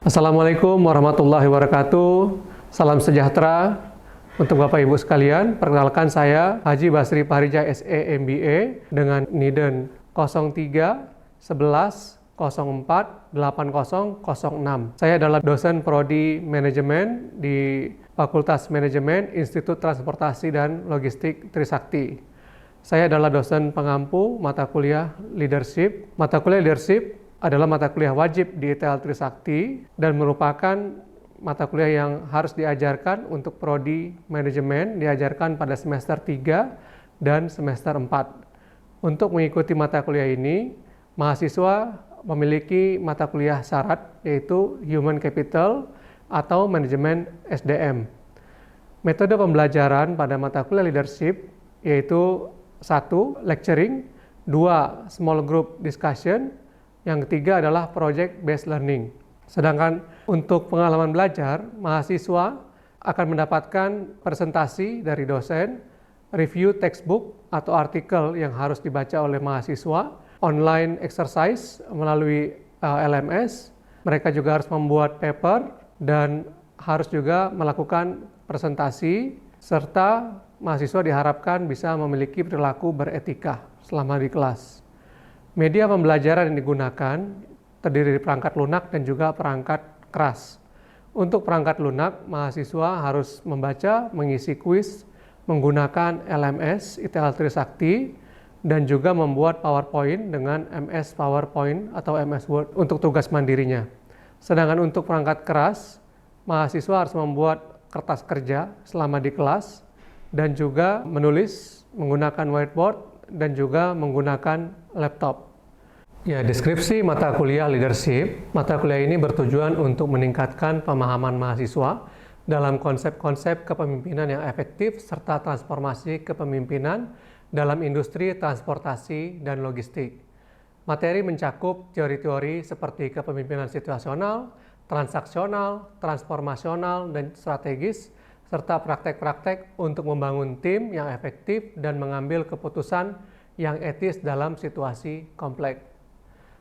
Assalamualaikum warahmatullahi wabarakatuh. Salam sejahtera untuk Bapak Ibu sekalian. Perkenalkan saya Haji Basri Parija SE MBA dengan NIDEN 03 11 04 8006. Saya adalah dosen Prodi Manajemen di Fakultas Manajemen Institut Transportasi dan Logistik Trisakti. Saya adalah dosen pengampu mata kuliah Leadership. Mata kuliah Leadership adalah mata kuliah wajib di ITL Trisakti dan merupakan mata kuliah yang harus diajarkan untuk Prodi Manajemen, diajarkan pada semester 3 dan semester 4. Untuk mengikuti mata kuliah ini, mahasiswa memiliki mata kuliah syarat yaitu Human Capital atau Manajemen SDM. Metode pembelajaran pada mata kuliah Leadership yaitu 1. Lecturing, 2. Small Group Discussion, yang ketiga adalah Project Based Learning. Sedangkan untuk pengalaman belajar, mahasiswa akan mendapatkan presentasi dari dosen, review textbook atau artikel yang harus dibaca oleh mahasiswa, online exercise melalui LMS, mereka juga harus membuat paper dan harus juga melakukan presentasi, serta mahasiswa diharapkan bisa memiliki perilaku beretika selama di kelas. Media pembelajaran yang digunakan terdiri dari perangkat lunak dan juga perangkat keras. Untuk perangkat lunak, mahasiswa harus membaca, mengisi kuis, menggunakan LMS ITL Trisakti, dan juga membuat PowerPoint dengan MS PowerPoint atau MS Word untuk tugas mandirinya. Sedangkan untuk perangkat keras, mahasiswa harus membuat kertas kerja selama di kelas, dan juga menulis menggunakan whiteboard dan juga menggunakan laptop. Ya, deskripsi mata kuliah Leadership. Mata kuliah ini bertujuan untuk meningkatkan pemahaman mahasiswa dalam konsep-konsep kepemimpinan yang efektif serta transformasi kepemimpinan dalam industri transportasi dan logistik. Materi mencakup teori-teori seperti kepemimpinan situasional, transaksional, transformasional, dan strategis, serta praktek-praktek untuk membangun tim yang efektif dan mengambil keputusan yang etis dalam situasi kompleks.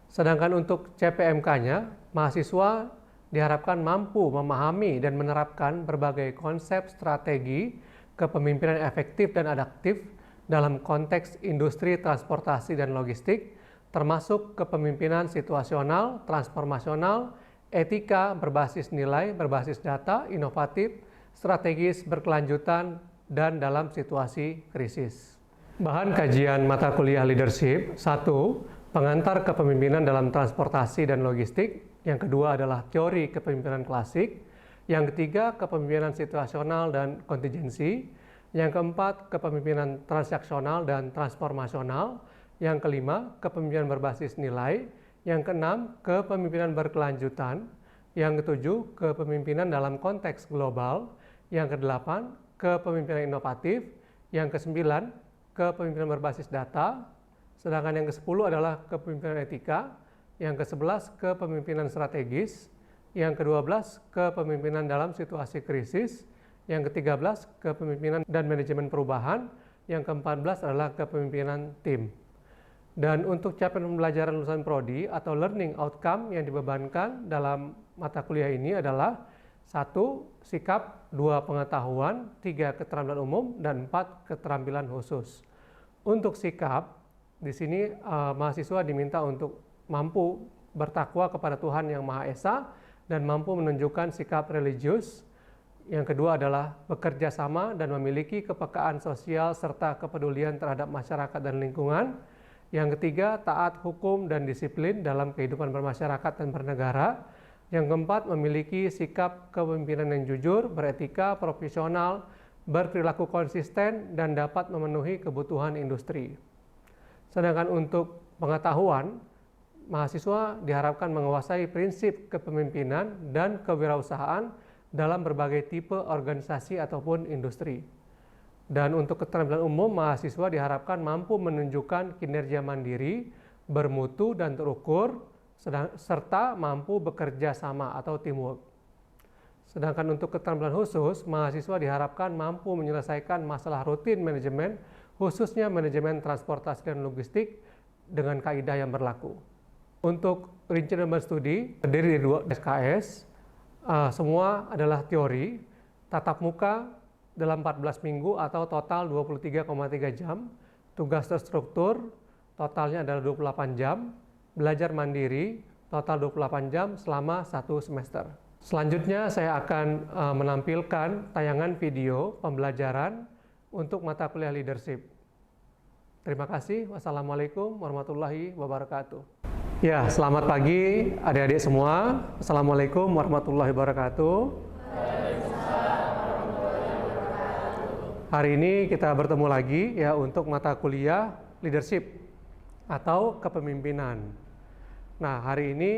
Sedangkan untuk CPMK-nya, mahasiswa diharapkan mampu memahami dan menerapkan berbagai konsep strategi kepemimpinan efektif dan adaptif dalam konteks industri transportasi dan logistik, termasuk kepemimpinan situasional, transformasional, etika berbasis nilai, berbasis data, inovatif, strategis, berkelanjutan, dan dalam situasi krisis. Bahan kajian mata kuliah Leadership: 1. Pengantar kepemimpinan dalam transportasi dan logistik. Yang kedua adalah teori kepemimpinan klasik. Yang ketiga, kepemimpinan situasional dan kontingensi. Yang keempat, kepemimpinan transaksional dan transformasional. Yang kelima, kepemimpinan berbasis nilai. Yang keenam, kepemimpinan berkelanjutan. Yang ketujuh, kepemimpinan dalam konteks global. Yang kedelapan, kepemimpinan inovatif. Yang kesembilan, kepemimpinan berbasis data. Sedangkan yang ke-10 adalah kepemimpinan etika, yang ke-11 kepemimpinan strategis, yang ke-12 kepemimpinan dalam situasi krisis, yang ke-13 kepemimpinan dan manajemen perubahan, yang ke-14 adalah kepemimpinan tim. Dan untuk capaian pembelajaran lulusan prodi atau learning outcome yang dibebankan dalam mata kuliah ini adalah 1. Sikap, 2. Pengetahuan, 3. Keterampilan umum, dan 4. Keterampilan khusus. Untuk sikap, di sini mahasiswa diminta untuk mampu bertakwa kepada Tuhan Yang Maha Esa dan mampu menunjukkan sikap religius. Yang kedua adalah bekerja sama dan memiliki kepekaan sosial serta kepedulian terhadap masyarakat dan lingkungan. Yang ketiga, taat hukum dan disiplin dalam kehidupan bermasyarakat dan bernegara. Yang keempat, memiliki sikap kepemimpinan yang jujur, beretika, profesional, berperilaku konsisten, dan dapat memenuhi kebutuhan industri. Sedangkan untuk pengetahuan, mahasiswa diharapkan menguasai prinsip kepemimpinan dan kewirausahaan dalam berbagai tipe organisasi ataupun industri. Dan untuk keterampilan umum, mahasiswa diharapkan mampu menunjukkan kinerja mandiri, bermutu dan terukur, serta mampu bekerja sama atau teamwork. Sedangkan untuk keterampilan khusus, mahasiswa diharapkan mampu menyelesaikan masalah rutin manajemen, khususnya manajemen transportasi dan logistik dengan kaidah yang berlaku. Untuk rincian beban studi terdiri dari 2 SKS, semua adalah teori, tatap muka dalam 14 minggu atau total 23,3 jam, tugas terstruktur, totalnya adalah 28 jam, belajar mandiri, total 28 jam selama 1 semester. Selanjutnya saya akan menampilkan tayangan video pembelajaran untuk mata kuliah leadership. Terima kasih. Wassalamualaikum warahmatullahi wabarakatuh. Ya, selamat pagi adik-adik semua. Assalamualaikum warahmatullahi wabarakatuh. Hari ini kita bertemu lagi ya untuk mata kuliah leadership atau kepemimpinan. Nah, hari ini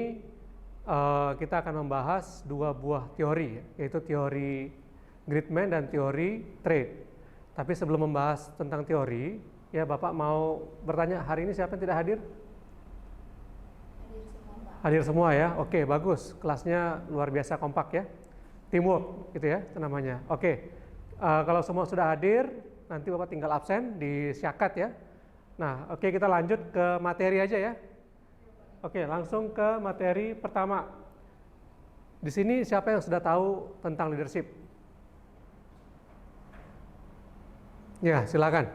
kita akan membahas 2 buah teori, yaitu teori Gridman dan teori trade. Tapi sebelum membahas tentang teori, ya Bapak mau bertanya, hari ini siapa yang tidak hadir? Hadir semua, Pak. Hadir semua ya, oke bagus, kelasnya luar biasa kompak ya, teamwork gitu ya itu namanya. Oke. Kalau semua sudah hadir, nanti Bapak tinggal absen di syakat ya. Nah, oke kita lanjut ke materi aja ya. Oke, langsung ke materi pertama. Di sini siapa yang sudah tahu tentang leadership? Ya, silakan.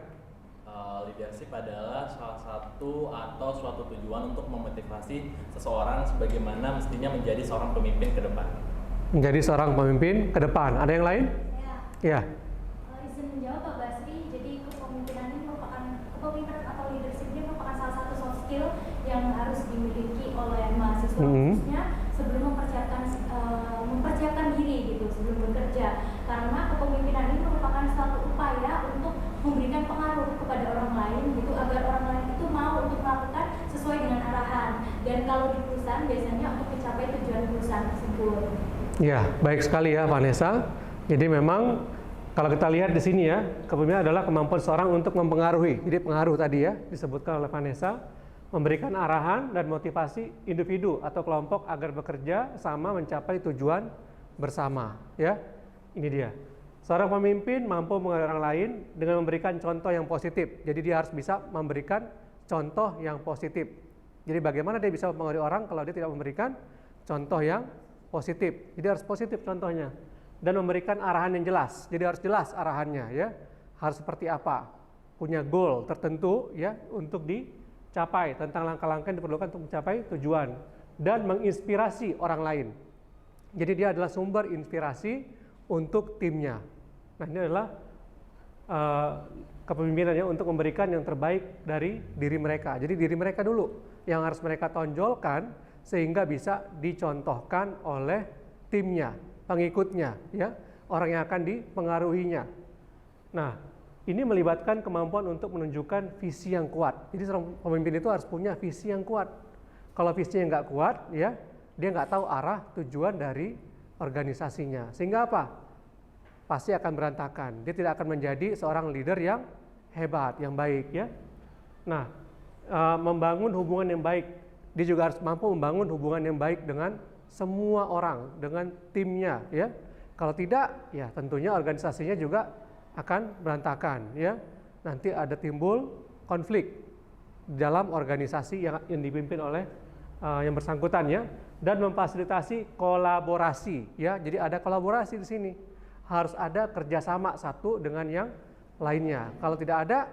Leadership adalah salah satu atau suatu tujuan untuk memotivasi seseorang sebagaimana mestinya menjadi seorang pemimpin ke depan. Menjadi seorang pemimpin ke depan. Ada yang lain? Ya. Izin menjawab Pak Basri, jadi kepemimpinan ini kepemimpinan atau leadership ini merupakan salah satu soft skill yang harus dimiliki oleh mahasiswa khususnya sebelum mempersiapkan diri gitu sebelum bekerja, karena kepemimpinan ini merupakan suatu upaya untuk memberikan pengaruh kepada orang lain gitu agar orang lain itu mau untuk melakukan sesuai dengan arahan, dan kalau di perusahaan biasanya untuk mencapai tujuan perusahaan tersebut. Ya, baik sekali ya Vanessa. Jadi memang kalau kita lihat di sini ya, kepemimpinan adalah kemampuan seorang untuk mempengaruhi. Jadi pengaruh tadi ya disebutkan oleh Vanessa, memberikan arahan dan motivasi individu atau kelompok agar bekerja sama mencapai tujuan bersama. Ya, ini dia. Seorang pemimpin mampu mengaruhi orang lain dengan memberikan contoh yang positif. Jadi dia harus bisa memberikan contoh yang positif. Jadi bagaimana dia bisa mempengaruhi orang kalau dia tidak memberikan contoh yang positif? Jadi harus positif contohnya. Dan memberikan arahan yang jelas. Jadi harus jelas arahannya ya. Harus seperti apa? Punya goal tertentu ya untuk dicapai, tentang langkah-langkah yang diperlukan untuk mencapai tujuan, dan menginspirasi orang lain. Jadi dia adalah sumber inspirasi untuk timnya. Nah, ini adalah kepemimpinannya untuk memberikan yang terbaik dari diri mereka. Jadi diri mereka dulu yang harus mereka tonjolkan sehingga bisa dicontohkan oleh timnya, pengikutnya, ya, orang yang akan dipengaruhinya. Nah, ini melibatkan kemampuan untuk menunjukkan visi yang kuat. Jadi seorang pemimpin itu harus punya visi yang kuat. Kalau visinya nggak kuat, ya, dia nggak tahu arah tujuan dari organisasinya. Sehingga apa? Pasti akan berantakan. Dia tidak akan menjadi seorang leader yang hebat, yang baik, ya. Nah, membangun hubungan yang baik. Dia juga harus mampu membangun hubungan yang baik dengan semua orang, dengan timnya, ya. Kalau tidak, ya tentunya organisasinya juga akan berantakan, ya. Nanti ada timbul konflik dalam organisasi yang dipimpin oleh yang bersangkutan, ya. Dan memfasilitasi kolaborasi, ya. Jadi ada kolaborasi di sini. Harus ada kerjasama satu dengan yang lainnya. Kalau tidak ada,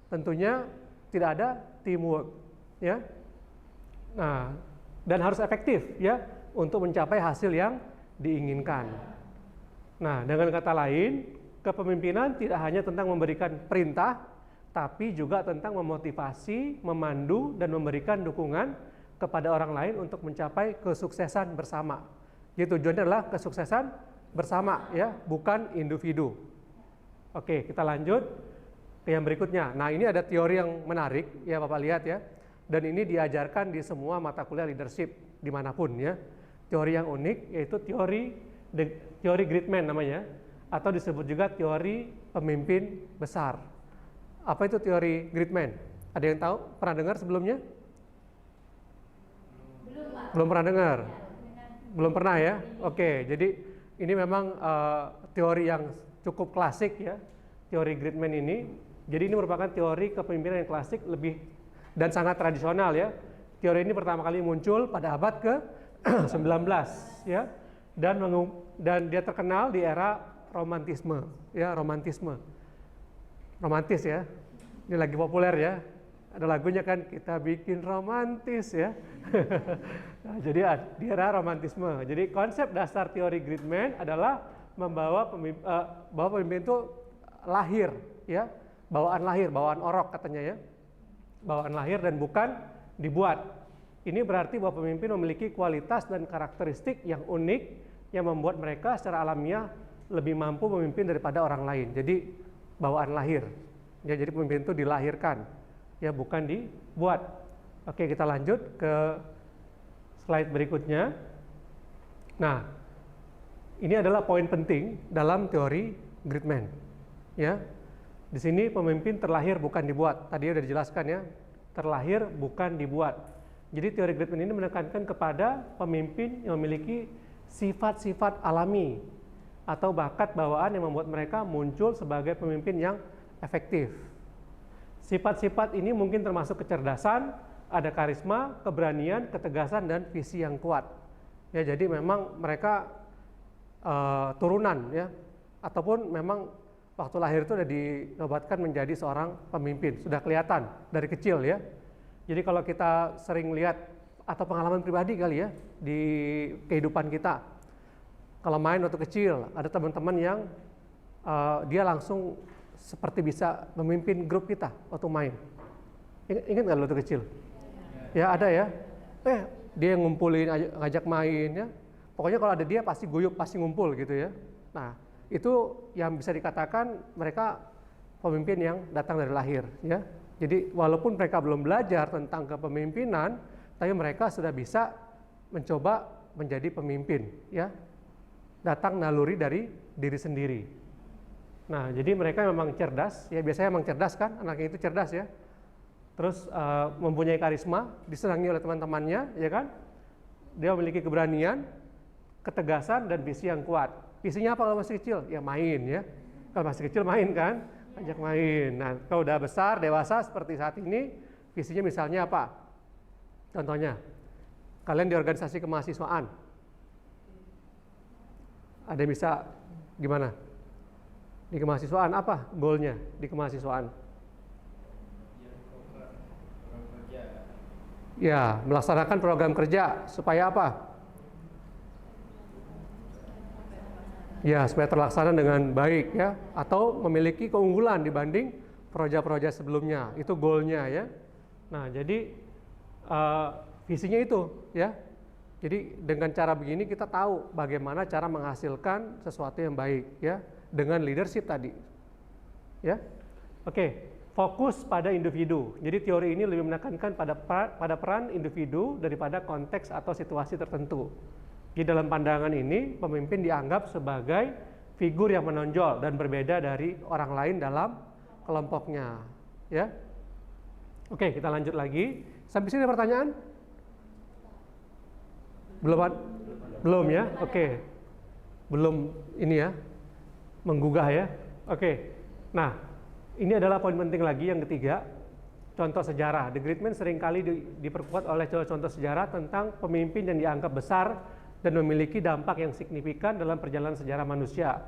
tentunya tidak ada teamwork, ya. Nah, dan harus efektif, ya, untuk mencapai hasil yang diinginkan. Nah, dengan kata lain, kepemimpinan tidak hanya tentang memberikan perintah, tapi juga tentang memotivasi, memandu, dan memberikan dukungan kepada orang lain untuk mencapai kesuksesan bersama. Jadi tujuannya adalah kesuksesan bersama, ya, bukan individu. Oke, kita lanjut ke yang berikutnya. Nah, ini ada teori yang menarik, ya Bapak lihat ya. Dan ini diajarkan di semua mata kuliah leadership dimanapun, ya. Teori yang unik yaitu teori Gridman namanya, atau disebut juga teori pemimpin besar. Apa itu teori Gridman? Ada yang tahu? Pernah dengar sebelumnya? Belum, Pak. Belum pernah dengar? Belum pernah ya? Oke, jadi ini memang teori yang cukup klasik ya, teori Gridman ini. Jadi ini merupakan teori kepemimpinan yang klasik lebih dan sangat tradisional ya. Teori ini pertama kali muncul pada abad ke-19 ya, dan dia terkenal di era romantisme ya, romantis ya. Ini lagi populer ya. Ada lagunya kan, kita bikin romantis ya. Nah, jadi di era romantisme. Jadi konsep dasar teori Gridman adalah bahwa pemimpin itu lahir ya, bawaan orok katanya ya. Bawaan lahir dan bukan dibuat. Ini berarti bahwa pemimpin memiliki kualitas dan karakteristik yang unik yang membuat mereka secara alamiah lebih mampu memimpin daripada orang lain. Jadi bawaan lahir. Ya, jadi pemimpin itu dilahirkan. Ya, bukan dibuat. Oke, kita lanjut ke slide berikutnya. Nah, ini adalah poin penting dalam teori Gridman. Ya, di sini pemimpin terlahir bukan dibuat. Tadi sudah dijelaskan ya, terlahir bukan dibuat. Jadi teori Gridman ini menekankan kepada pemimpin yang memiliki sifat-sifat alami atau bakat bawaan yang membuat mereka muncul sebagai pemimpin yang efektif. Sifat-sifat ini mungkin termasuk kecerdasan, ada karisma, keberanian, ketegasan, dan visi yang kuat. Ya, jadi memang mereka turunan ya, ataupun memang waktu lahir itu sudah dinobatkan menjadi seorang pemimpin, sudah kelihatan dari kecil ya. Jadi kalau kita sering lihat atau pengalaman pribadi kali ya di kehidupan kita, kalau main waktu kecil ada teman-teman yang dia langsung seperti bisa memimpin grup kita waktu main. Ingat nggak waktu kecil? Ya ada ya. Dia yang ngumpulin, ngajak main ya. Pokoknya kalau ada dia pasti guyup, pasti ngumpul gitu ya. Nah, itu yang bisa dikatakan mereka pemimpin yang datang dari lahir ya. Jadi walaupun mereka belum belajar tentang kepemimpinan, tapi mereka sudah bisa mencoba menjadi pemimpin ya. Datang naluri dari diri sendiri. Nah, jadi mereka memang cerdas ya, biasanya memang cerdas kan, anaknya itu cerdas ya. Terus mempunyai karisma, disenangi oleh teman-temannya ya kan. Dia memiliki keberanian, ketegasan, dan visi yang kuat. Visinya apa kalau masih kecil? Ya main ya. Kalau masih kecil main kan, ajak main. Nah, kalau udah besar, dewasa seperti saat ini, visinya misalnya apa? Contohnya, kalian di organisasi kemahasiswaan. Ada yang bisa gimana? Di kemahasiswaan apa goalnya di kemahasiswaan? Ya, melaksanakan program kerja supaya apa? Ya, supaya terlaksana dengan baik ya, atau memiliki keunggulan dibanding proyek-proyek sebelumnya. Itu goalnya ya. Nah, jadi visinya itu ya. Jadi dengan cara begini kita tahu bagaimana cara menghasilkan sesuatu yang baik ya, dengan leadership tadi. Ya. Oke, fokus pada individu. Jadi teori ini lebih menekankan pada peran individu daripada konteks atau situasi tertentu. Di dalam pandangan ini, pemimpin dianggap sebagai figur yang menonjol dan berbeda dari orang lain dalam kelompoknya. Ya. Oke, kita lanjut lagi. Sampai sini ada pertanyaan? Belum ya? Oke. Belum ini ya, menggugah ya. Oke. Nah, ini adalah poin penting lagi yang ketiga, contoh sejarah. The Gridman seringkali diperkuat oleh contoh sejarah tentang pemimpin yang dianggap besar dan memiliki dampak yang signifikan dalam perjalanan sejarah manusia.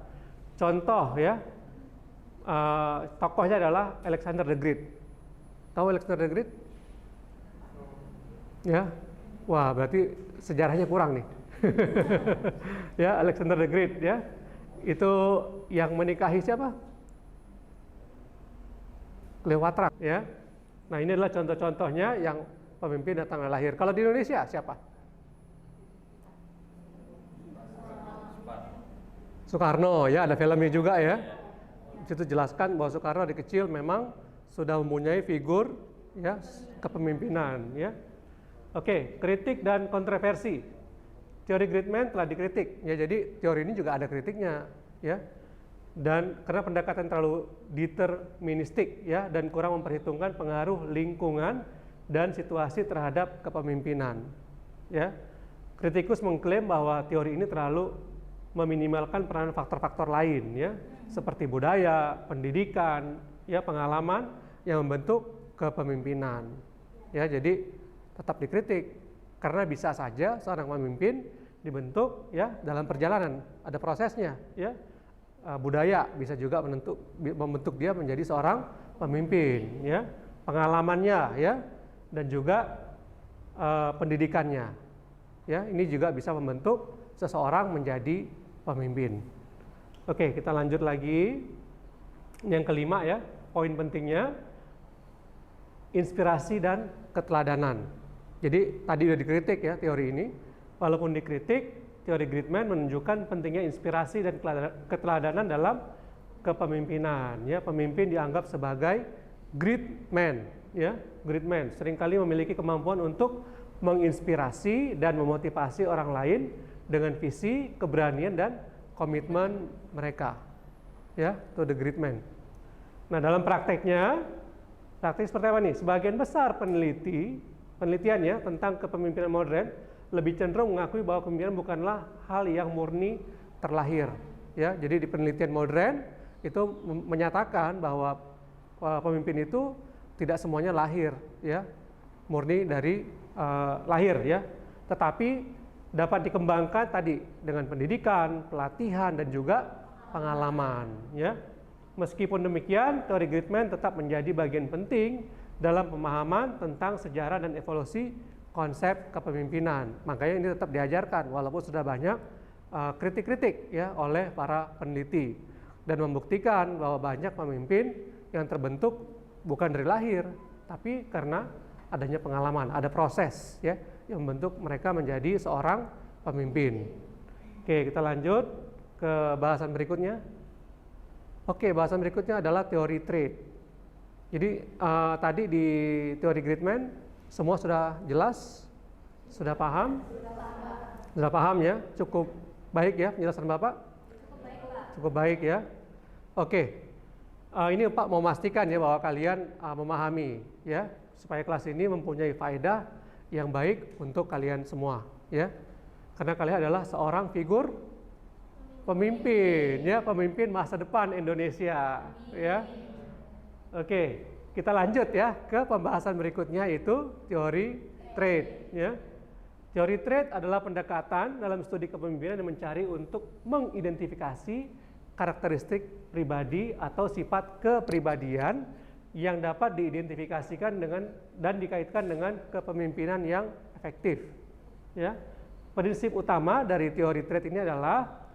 Contoh ya, tokohnya adalah Alexander the Great. Tahu Alexander the Great? Ya, wah berarti sejarahnya kurang nih. Ya, Alexander the Great ya, itu yang menikahi siapa? Cleopatra ya. Nah, ini adalah contoh-contohnya yang pemimpin datang dari lahir. Kalau di Indonesia siapa? Soekarno ya, ada filmnya juga ya. Situ jelaskan bahwa Soekarno dari kecil memang sudah mempunyai figur ya kepemimpinan ya. Oke, kritik dan kontroversi. Teori Gridman telah dikritik ya, jadi teori ini juga ada kritiknya ya. Dan karena pendekatan terlalu deterministik ya, dan kurang memperhitungkan pengaruh lingkungan dan situasi terhadap kepemimpinan ya. Kritikus mengklaim bahwa teori ini terlalu meminimalkan peranan faktor-faktor lain ya, seperti budaya, pendidikan, ya pengalaman yang membentuk kepemimpinan. Ya, jadi tetap dikritik karena bisa saja seorang pemimpin dibentuk ya dalam perjalanan, ada prosesnya ya. Budaya bisa juga membentuk dia menjadi seorang pemimpin ya, pengalamannya ya, dan juga pendidikannya ya, ini juga bisa membentuk seseorang menjadi pemimpin. Oke, kita lanjut lagi. Yang kelima ya, poin pentingnya inspirasi dan keteladanan. Jadi tadi udah dikritik ya teori ini. Walaupun dikritik, teori Gridman menunjukkan pentingnya inspirasi dan keteladanan dalam kepemimpinan. Ya, pemimpin dianggap sebagai great man. Ya, great man seringkali memiliki kemampuan untuk menginspirasi dan memotivasi orang lain dengan visi, keberanian dan komitmen mereka. Ya, to the great man. Nah, dalam praktek seperti apa nih? Sebagian besar penelitian ya tentang kepemimpinan modern lebih cenderung mengakui bahwa kepemimpinan bukanlah hal yang murni terlahir. Ya, jadi di penelitian modern itu menyatakan bahwa pemimpin itu tidak semuanya lahir, ya, murni dari lahir, ya, tetapi dapat dikembangkan tadi dengan pendidikan, pelatihan dan juga pengalaman, ya. Meskipun demikian, teori Gridman tetap menjadi bagian penting dalam pemahaman tentang sejarah dan evolusi konsep kepemimpinan. Makanya ini tetap diajarkan walaupun sudah banyak kritik-kritik ya oleh para peneliti dan membuktikan bahwa banyak pemimpin yang terbentuk bukan dari lahir, tapi karena adanya pengalaman, ada proses ya yang membentuk mereka menjadi seorang pemimpin. Oke, kita lanjut ke bahasan berikutnya. Oke, bahasan berikutnya adalah teori trait. Jadi tadi di teori Gridman semua sudah jelas, sudah paham? Sudah paham ya, cukup baik ya penjelasan Bapak? Cukup baik, Pak. Cukup baik ya. Oke, ini Pak mau memastikan ya bahwa kalian memahami ya, supaya kelas ini mempunyai faedah yang baik untuk kalian semua ya. Karena kalian adalah seorang figur pemimpin ya, pemimpin masa depan Indonesia ya. Oke, kita lanjut ya ke pembahasan berikutnya, yaitu teori trait ya. Teori trait adalah pendekatan dalam studi kepemimpinan yang mencari untuk mengidentifikasi karakteristik pribadi atau sifat kepribadian yang dapat diidentifikasikan dengan dan dikaitkan dengan kepemimpinan yang efektif. Ya. Prinsip utama dari teori trait ini adalah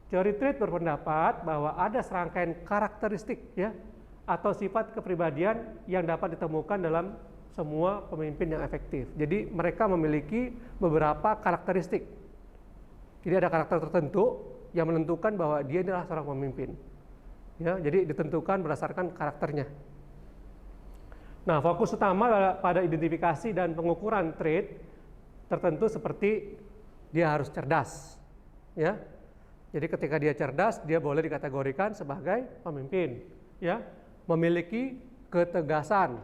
teori trait berpendapat bahwa ada serangkaian karakteristik ya atau sifat kepribadian yang dapat ditemukan dalam semua pemimpin yang efektif. Jadi mereka memiliki beberapa karakteristik. Jadi ada karakter tertentu yang menentukan bahwa dia adalah seorang pemimpin. Ya, jadi ditentukan berdasarkan karakternya. Nah, fokus utama pada identifikasi dan pengukuran trait tertentu seperti dia harus cerdas. Ya. Jadi ketika dia cerdas, dia boleh dikategorikan sebagai pemimpin. Ya. Memiliki ketegasan,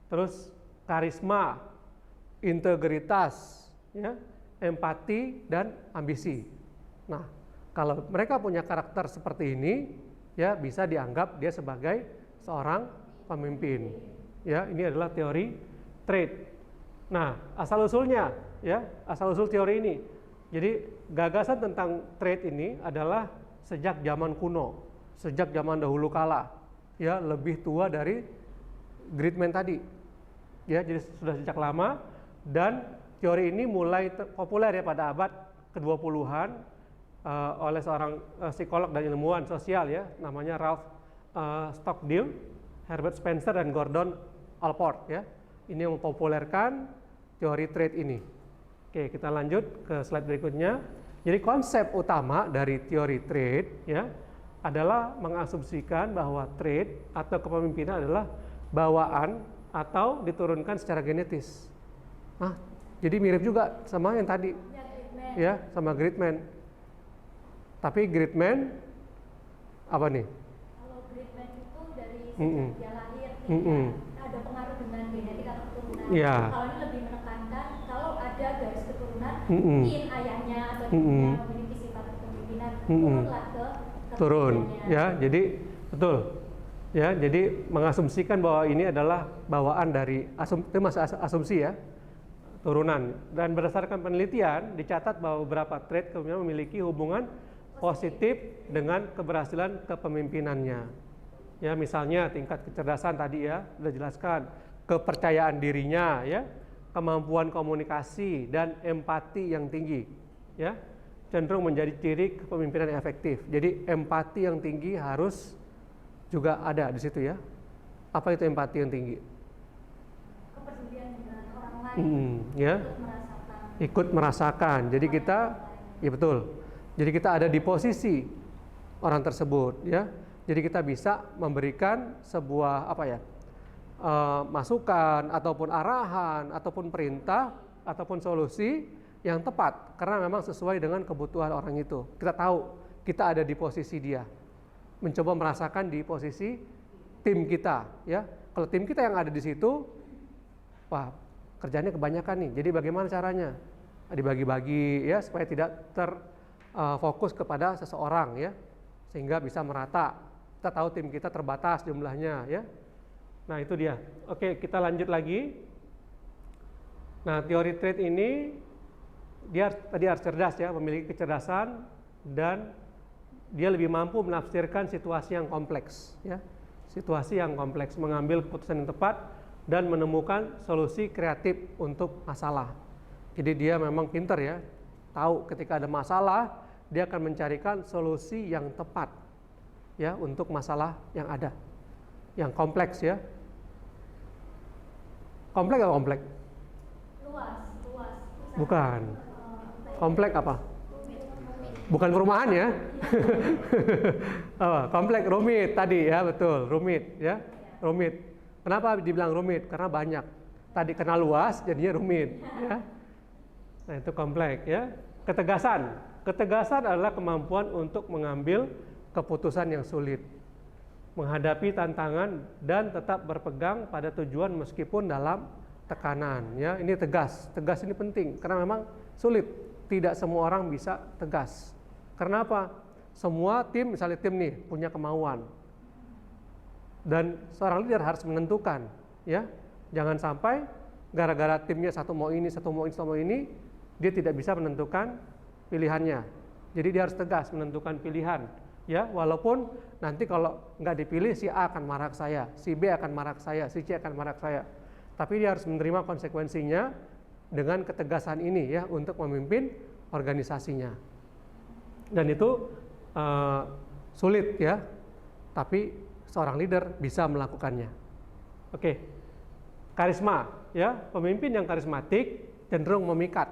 terus karisma, integritas, ya, empati dan ambisi. Nah, kalau mereka punya karakter seperti ini, ya bisa dianggap dia sebagai seorang pemimpin. Ya, ini adalah teori trait. Nah, asal usulnya, ya, asal usul teori ini. Jadi gagasan tentang trait ini adalah sejak zaman kuno, sejak zaman dahulu kala. Ya, lebih tua dari Gridman tadi. Ya, jadi sudah sejak lama, dan teori ini mulai populer ya pada abad ke-20-an oleh seorang psikolog dan ilmuwan sosial ya, namanya Ralph Stockdale, Herbert Spencer dan Gordon Allport ya. Ini yang mempopulerkan teori trait ini. Oke, kita lanjut ke slide berikutnya. Jadi konsep utama dari teori trait ya adalah mengasumsikan bahwa trait atau kepemimpinan adalah bawaan atau diturunkan secara genetis. Nah, jadi mirip juga sama yang tadi, ya, sama Gridman. Tapi Gridman apa nih? Kalau Gridman itu dari sejak dia lahir, ada pengaruh dengan genetik atau keturunan. Ya. Kalau ini lebih menekankan kalau ada garis keturunan, mungkin ayahnya atau ibunya memiliki sifat kepemimpinan. turunlah ke turun kepemimpinannya. ya. Jadi betul ya, jadi mengasumsikan bahwa ini adalah bawaan dari itu masih asumsi ya, turunan. Dan berdasarkan penelitian dicatat bahwa beberapa trait kepemimpinan memiliki hubungan positif dengan keberhasilan kepemimpinannya. Ya, misalnya tingkat kecerdasan tadi ya sudah jelaskan, kepercayaan dirinya ya, kemampuan komunikasi dan empati yang tinggi ya, cenderung menjadi ciri kepemimpinan yang efektif. Jadi empati yang tinggi harus juga ada di situ ya. Apa itu empati yang tinggi? Kepedulian dengan orang lain, Ya, ikut merasakan. Jadi kita, ya betul. Jadi kita ada di posisi orang tersebut ya. Jadi kita bisa memberikan sebuah apa ya, masukan ataupun arahan ataupun perintah ataupun solusi yang tepat karena memang sesuai dengan kebutuhan orang itu. Kita tahu kita ada di posisi dia, mencoba merasakan di posisi tim kita ya. Kalau tim kita yang ada di situ, wah kerjanya kebanyakan nih. Jadi bagaimana caranya? Dibagi-bagi ya supaya tidak terfokus kepada seseorang ya, sehingga bisa merata. Kita tahu tim kita terbatas jumlahnya ya. Nah itu dia. Oke, kita lanjut lagi. Nah teori trait ini dia tadi harus cerdas ya, memiliki kecerdasan dan dia lebih mampu menafsirkan situasi yang kompleks ya. Situasi yang kompleks, mengambil keputusan yang tepat dan menemukan solusi kreatif untuk masalah. Jadi dia memang pintar ya, tahu ketika ada masalah dia akan mencarikan solusi yang tepat ya untuk masalah yang ada, yang kompleks ya. Kompleks apa kompleks? Luas. Bukan. Kompleks apa? Bukan perumahan ya. Kompleks rumit tadi ya, betul, rumit ya. Rumit. Kenapa dibilang rumit? Karena banyak. Tadi karena luas jadinya rumit ya. Nah, itu kompleks ya. Ketegasan. Ketegasan adalah kemampuan untuk mengambil keputusan yang sulit, menghadapi tantangan dan tetap berpegang pada tujuan meskipun dalam tekanan ya. Ini tegas ini penting karena memang sulit, tidak semua orang bisa tegas. Karena apa? Semua tim, misalnya tim nih punya kemauan dan seorang leader harus menentukan ya, jangan sampai gara-gara timnya satu mau ini, satu mau ini, dia tidak bisa menentukan pilihannya. Jadi dia harus tegas menentukan pilihan ya, walaupun nanti kalau nggak dipilih si A akan marah ke saya, si B akan marah ke saya, si C akan marah ke saya. Tapi dia harus menerima konsekuensinya dengan ketegasan ini ya untuk memimpin organisasinya. Dan itu sulit ya, tapi seorang leader bisa melakukannya. Oke, karisma ya, pemimpin yang karismatik cenderung memikat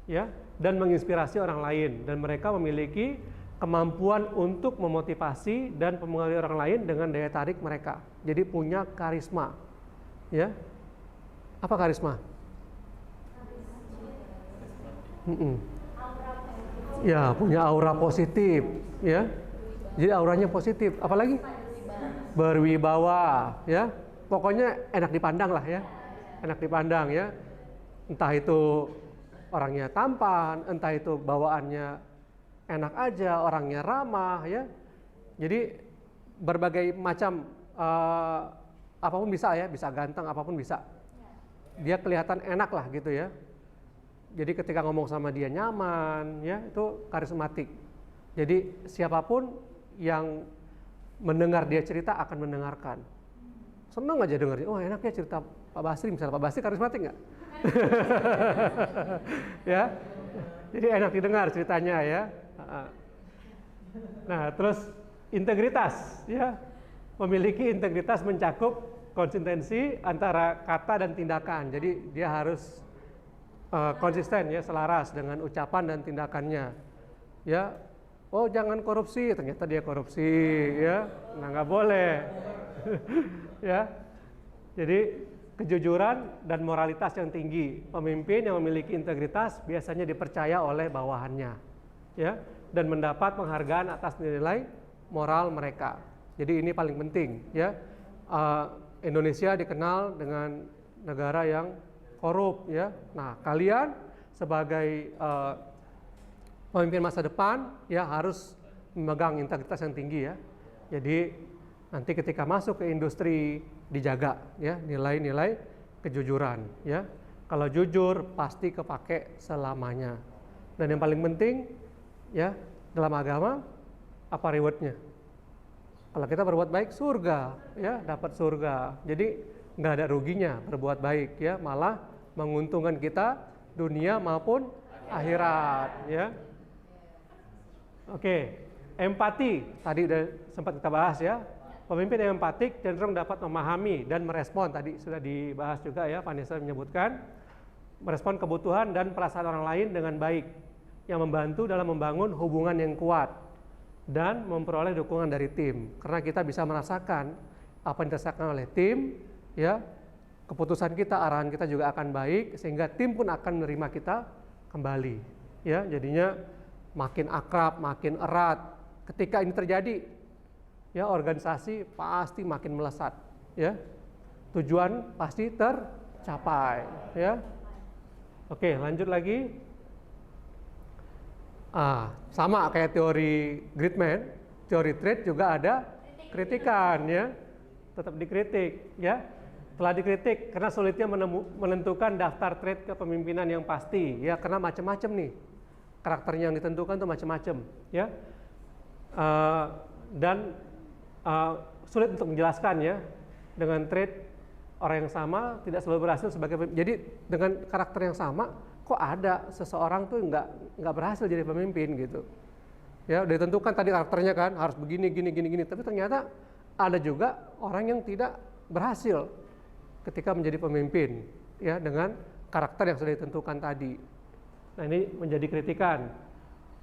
ya dan menginspirasi orang lain, dan mereka memiliki kemampuan untuk memotivasi dan mempengaruhi orang lain dengan daya tarik mereka. Jadi punya karisma ya. Apa karisma? Ya, punya aura positif ya. Jadi auranya positif. Apalagi berwibawa ya. Pokoknya enak dipandang lah ya. Enak dipandang ya. Entah itu orangnya tampan, entah itu bawaannya enak aja, orangnya ramah ya. Jadi berbagai macam apapun bisa ya, bisa ganteng, apapun bisa. Dia kelihatan enak lah gitu ya. Jadi ketika ngomong sama dia nyaman ya, itu karismatik. Jadi siapapun yang mendengar dia cerita akan mendengarkan. Seneng aja dengarnya. Oh enak ya cerita Pak Basri, misalnya Pak Basri karismatik nggak? Ya. Jadi enak didengar ceritanya ya. Nah, terus integritas ya. Memiliki integritas mencakup konsistensi antara kata dan tindakan. Jadi dia harus konsisten ya, selaras dengan ucapan dan tindakannya. Ya. Oh, jangan korupsi, ternyata dia korupsi ya. Nah, nggak boleh. Ya. Jadi kejujuran dan moralitas yang tinggi. Pemimpin yang memiliki integritas biasanya dipercaya oleh bawahannya ya, dan mendapat penghargaan atas nilai moral mereka. Jadi ini paling penting ya. Indonesia dikenal dengan negara yang korup ya. Nah, kalian sebagai pemimpin masa depan ya harus memegang integritas yang tinggi ya. Jadi nanti ketika masuk ke industri dijaga ya nilai-nilai kejujuran ya. Kalau jujur pasti kepake selamanya. Dan yang paling penting ya dalam agama apa rewardnya? Kalau kita berbuat baik surga ya, dapat surga. Jadi nggak ada ruginya berbuat baik ya, malah menguntungkan kita dunia maupun akhirat ya. Oke, empati tadi udah sempat kita bahas ya. Pemimpin yang empatik cenderung dapat memahami dan merespon, tadi sudah dibahas juga ya, Vanessa menyebutkan merespon kebutuhan dan perasaan orang lain dengan baik, yang membantu dalam membangun hubungan yang kuat dan memperoleh dukungan dari tim. Karena kita bisa merasakan apa yang dirasakan oleh tim ya, keputusan kita, arahan kita juga akan baik, sehingga tim pun akan menerima kita kembali ya. Jadinya makin akrab, makin erat. Ketika ini terjadi ya, organisasi pasti makin melesat ya, tujuan pasti tercapai ya. Oke, lanjut lagi. Sama kayak teori Gridman, teori trade juga ada kritikan ya, tetap dikritik ya. Telah dikritik karena sulitnya menentukan daftar trade kepemimpinan yang pasti ya, karena macam-macam nih karakternya yang ditentukan tuh macam-macam ya. Dan sulit untuk menjelaskan ya, dengan trade orang yang sama tidak selalu berhasil sebagai pemimpin. Jadi dengan karakter yang sama kok ada seseorang tuh nggak berhasil jadi pemimpin gitu ya. Udah ditentukan tadi karakternya kan harus begini gini, tapi ternyata ada juga orang yang tidak berhasil ketika menjadi pemimpin ya, dengan karakter yang sudah ditentukan tadi. Nah, ini menjadi kritikan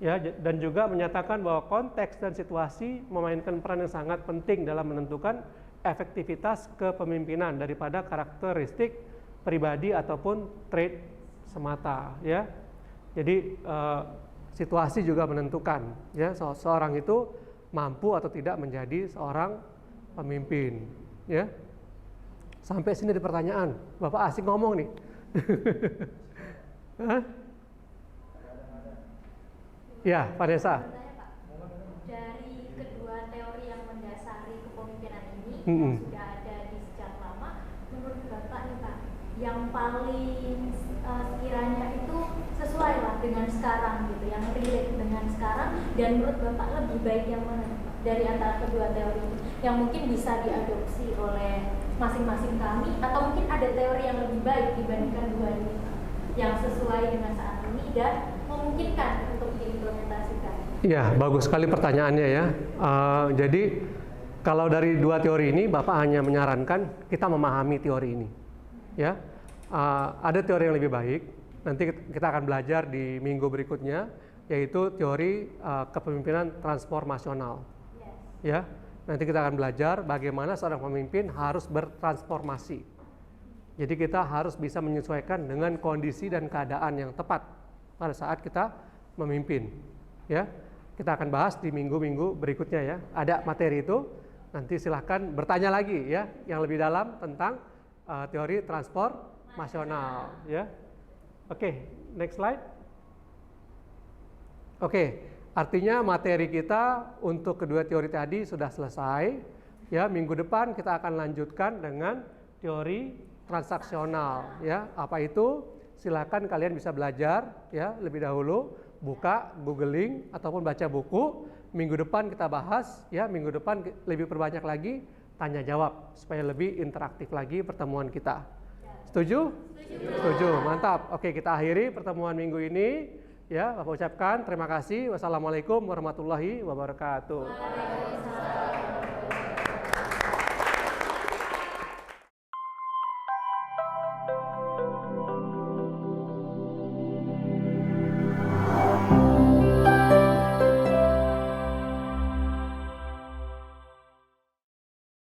ya, dan juga menyatakan bahwa konteks dan situasi memainkan peran yang sangat penting dalam menentukan efektivitas kepemimpinan daripada karakteristik pribadi ataupun trait semata ya. Jadi situasi juga menentukan ya, seorang itu mampu atau tidak menjadi seorang pemimpin ya. Sampai sini ada pertanyaan, Bapak asik ngomong nih. Ya, Vanessa. Dari kedua teori yang mendasari kepemimpinan ini yang sudah ada di sejak lama, menurut Bapak nih Pak, yang paling sekiranya itu sesuai lah dengan sekarang gitu, yang relate dengan sekarang, dan menurut Bapak lebih baik yang mana Pak dari antara kedua teori ini, yang mungkin bisa diadopsi oleh masing-masing kami, atau mungkin ada teori yang lebih baik dibandingkan dua ini Pak, yang sesuai dengan saat ini dan memungkinkan untuk diimplementasikan? Iya, bagus sekali pertanyaannya ya. Jadi kalau dari dua teori ini, Bapak hanya menyarankan kita memahami teori ini ya. Ada teori yang lebih baik, nanti kita akan belajar di minggu berikutnya, yaitu teori kepemimpinan transformasional ya. Nanti kita akan belajar bagaimana seorang pemimpin harus bertransformasi. Jadi kita harus bisa menyesuaikan dengan kondisi dan keadaan yang tepat pada saat kita memimpin ya. Kita akan bahas di minggu-minggu berikutnya ya. Ada materi itu, nanti silahkan bertanya lagi ya, yang lebih dalam tentang teori transformasional ya. Oke, next slide. Oke, artinya materi kita untuk kedua teori tadi sudah selesai ya. Minggu depan kita akan lanjutkan dengan teori transaksional ya. Apa itu? Silakan kalian bisa belajar ya lebih dahulu, buka, googling ataupun baca buku. Minggu depan kita bahas ya, minggu depan lebih perbanyak lagi tanya jawab supaya lebih interaktif lagi pertemuan kita. Setuju? Setuju, mantap. Oke, kita akhiri pertemuan minggu ini ya. Bapak ucapkan terima kasih. Wassalamualaikum warahmatullahi wabarakatuh.